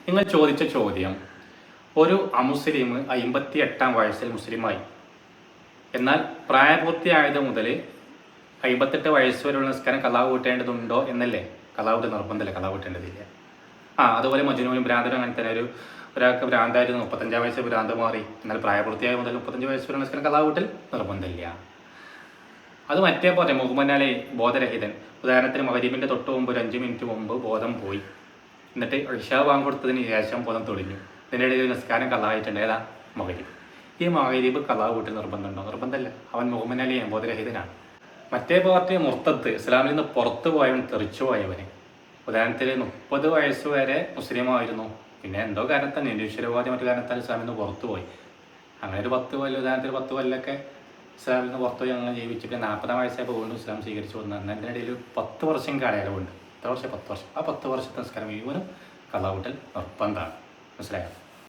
നിങ്ങൾ ചോദിച്ച ചോദ്യം, ഒരു അമുസ്ലിം 58-ാം വയസ്സിൽ മുസ്ലിമായി, എന്നാൽ പ്രായപൂർത്തിയായത് മുതൽ 58 വയസ്സ് വരെയുള്ള നിസ്കാരം കളാവ് കൂട്ടേണ്ടതുണ്ടോ എന്നല്ലേ? കളാവിൻ്റെ നിർബന്ധമല്ലേ, കളാവ് കൂട്ടേണ്ടതില്ല. അതുപോലെ മജ്നൂനും ഭ്രാന്തനും അങ്ങനെ തന്നെ. ഒരാൾക്ക് ഭ്രാന്തായിരുന്നു, 35-ാം വയസ്സ് ഭ്രാന്ത് മാറി, എന്നാൽ പ്രായപൂർത്തിയായ മുതൽ 35 വയസ്സ് വരെ നിസ്കാരം കളാവ് കൂട്ടൽ നിർബന്ധമില്ല. അത് മറ്റേ പോലെ മുഹമ്മദ് ബോധരഹിതൻ, ഉദാഹരണത്തിന് മഗ്‌രിബിൻ്റെ തൊട്ട് മുമ്പ് ഒരു 5 മിനിറ്റ് മുമ്പ് ബോധം പോയി, എന്നിട്ട് ഇശാ ബാങ്ക് കൊടുത്തതിന് ശേഷം ബോധം തെളിഞ്ഞു, ഇതിനിടയിൽ നിസ്കാരം കളായിട്ടുണ്ട്. ഏതാ? മഗ്‌രിബ്. ഈ മഗ്‌രിബ് കളാവ് കൂട്ടൽ നിർബന്ധമുണ്ടോ? നിർബന്ധമല്ല. അവൻ മുഹമ്മദ് ബോധരഹിതനാണ്. മറ്റേ പാർട്ടി മുർത്തത്ത്, ഇസ്ലാമിൽ നിന്ന് പുറത്തു പോയവൻ, തെറിച്ചു പോയവന്. ഉദാഹരണത്തിന് 30 വയസ്സ് വരെ മുസ്ലിമായിരുന്നു, പിന്നെ എന്തോ കാരണത്താൽ, നിരീശ്വരവാദി മറ്റു കാരണത്താൽ ഇസ്ലാമിൽ നിന്ന് പുറത്തു പോയി. അങ്ങനെ ഒരു 10 കൊല്ലം, ഉദാഹരണത്തിന് 10 കൊല്ലമൊക്കെ ഇസ്ലാമിൽ നിന്ന് പുറത്തു പോയി അങ്ങനെ ജീവിച്ചിട്ട് 40-ാം വയസ്സായപ്പോൾ വീണ്ടും ഇസ്ലാം സ്വീകരിച്ചു വന്നു. അതിനിടയിൽ 10 വർഷം കാലയളവുണ്ട്. 10 വർഷം. ആ 10 വർഷത്തെ നിസ്കാരം മുഴുവനും കളാവ് കൂട്ടൽ നിർബന്ധമാണ്. മനസ്സിലായോ?